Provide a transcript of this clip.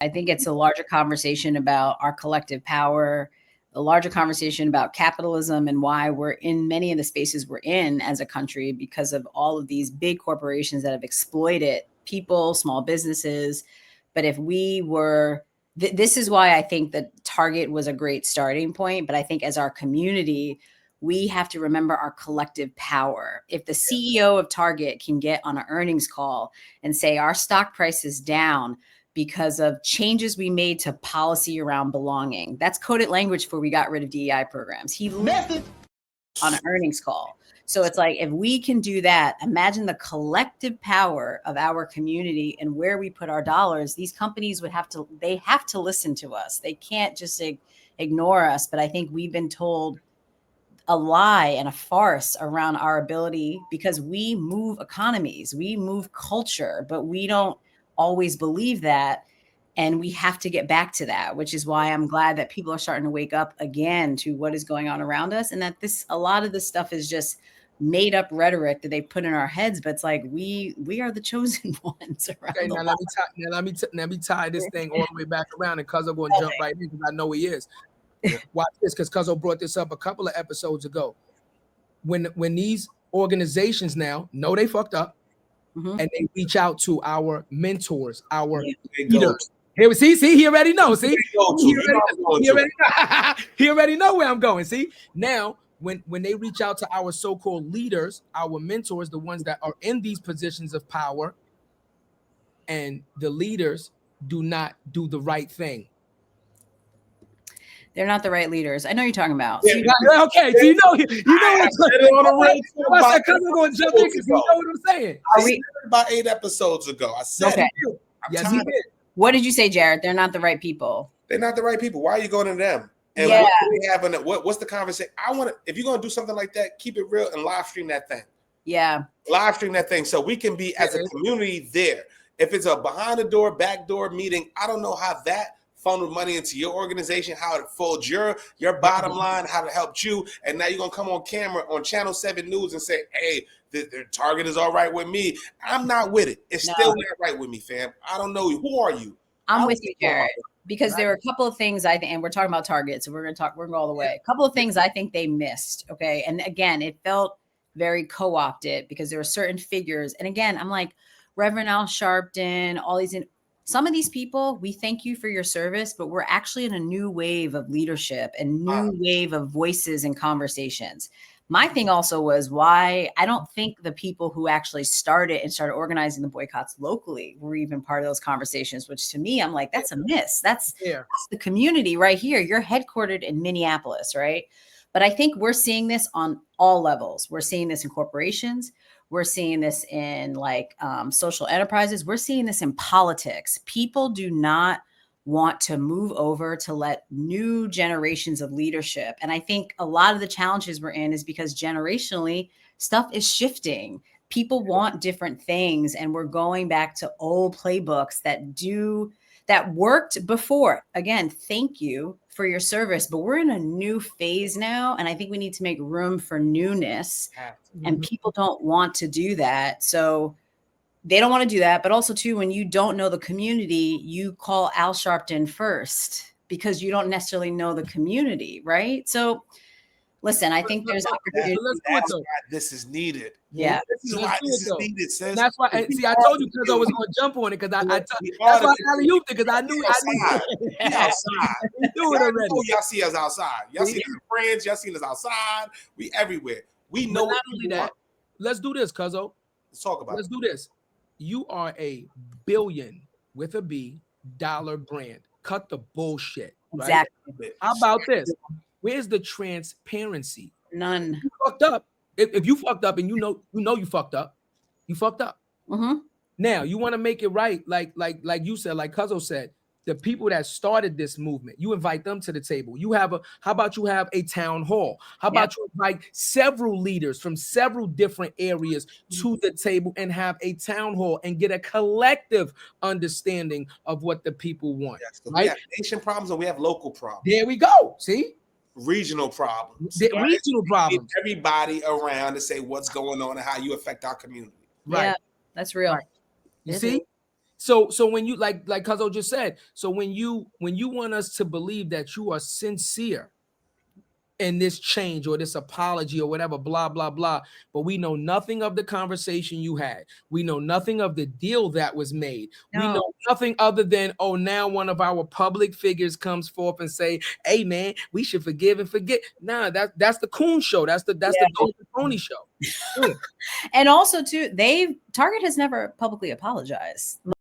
I think it's a larger conversation about our collective power, a larger conversation about capitalism and why we're in many of the spaces we're in as a country because of all of these big corporations that have exploited people, small businesses. But if we were, this is why I think that Target was a great starting point. But I think as our community, we have to remember our collective power. If the CEO of Target can get on an earnings call and say our stock price is down because of changes we made to policy around belonging, that's coded language for we got rid of DEI programs. He left on an earnings call. So it's like, if we can do that, imagine the collective power of our community and where we put our dollars. These companies would have to listen to us. They can't just ignore us. But I think we've been told a lie and a farce around our ability, because we move economies, we move culture, but we don't always believe that. And we have to get back to that, which is why I'm glad that people are starting to wake up again to what is going on around us. And that a lot of this stuff is just made up rhetoric that they put in our heads, but it's like, we are the chosen ones around. Okay, now let me tie this thing all the way back around, and Cuzzo going to jump right in because I know he is. Watch this, because Cuzzo brought this up a couple of episodes ago. When these organizations now know they fucked up, and they reach out to our mentors, our leaders. Here, see, he already knows. See, he already know where I'm going. See, now when they reach out to our so-called leaders, our mentors, the ones that are in these positions of power, and the leaders do not do the right thing. They're not the right leaders. I know you're talking about. Yeah, okay, so you know what I'm going to jump in because you know what I'm saying. I said it about 8 episodes ago. I said it. Yes, he did. What did you say, Jared? They're not the right people. They're not the right people. Why are you going to them? And what's the conversation? If you're going to do something like that, keep it real and live stream that thing. Yeah. Live stream that thing so we can be, as a community, there. If it's a behind the door, back door meeting, I don't know how that funneled money into your organization, how it folds your bottom line, how it helped you, and now you're gonna come on camera on Channel 7 News and say, "Hey, the Target is all right with me." I'm not with it. It's still not right with me, fam. I don't know you. Who are you? I'm with you, Jared, because there are a couple of things I think, and we're talking about Target, so we're gonna go all the way. A couple of things I think they missed. Okay, and again, it felt very co-opted because there were certain figures, and again, I'm like Reverend Al Sharpton, all these. Some of these people, we thank you for your service, but we're actually in a new wave of leadership and new wave of voices and conversations. My thing also was why I don't think the people who actually started organizing the boycotts locally were even part of those conversations, which to me, I'm like, that's a miss. That's the community right here. You're headquartered in Minneapolis, right? But I think we're seeing this on all levels. We're seeing this in corporations. We're seeing this in social enterprises. We're seeing this in politics. People do not want to move over to let new generations of leadership. And I think a lot of the challenges we're in is because generationally stuff is shifting. People want different things. And we're going back to old playbooks that worked before. Again, thank you for your service, but we're in a new phase now. And I think we need to make room for newness, and people don't want to do that. So they don't want to do that. But also too, when you don't know the community, you call Al Sharpton first because you don't necessarily know the community. Right. So listen, I think there's opportunity. That's why this is needed. Yeah. This is why this is needed, sis. That's why. See, I told you because I was going to jump on it because that's why I alley-ooped it because I knew. We outside. We do it already. Y'all see us outside. Y'all see our friends. Y'all see us outside. We everywhere. We know. Not only that. Let's do this, Cuzzo. Let's talk about. Let's do this. You are a billion with a B dollar brand. Cut the bullshit. Right? Exactly. How about this? Where's the transparency? None. You fucked up. If you fucked up and you know you fucked up, you fucked up. Now you want to make it right, like you said, like Cuzzo said, the people that started this movement, you invite them to the table. How about you have a town hall? How about you invite several leaders from several different areas to the table and have a town hall and get a collective understanding of what the people want? Yes, right? We have nation problems and we have local problems. There we go. See? Regional problems. Right? Regional problems. Everybody around to say what's going on and how you affect our community. Right. Yeah, that's real. Right. You see? So when you like Cuzzo just said, so when you want us to believe that you are sincere in this change or this apology or whatever, blah, blah, blah, but we know nothing of the conversation you had. We know nothing of the deal that was made. No. We know nothing other than, oh, now one of our public figures comes forth and say, hey man, we should forgive and forget. Nah, that's the Coon show. That's the Dope and Pony show. And also too, Target has never publicly apologized.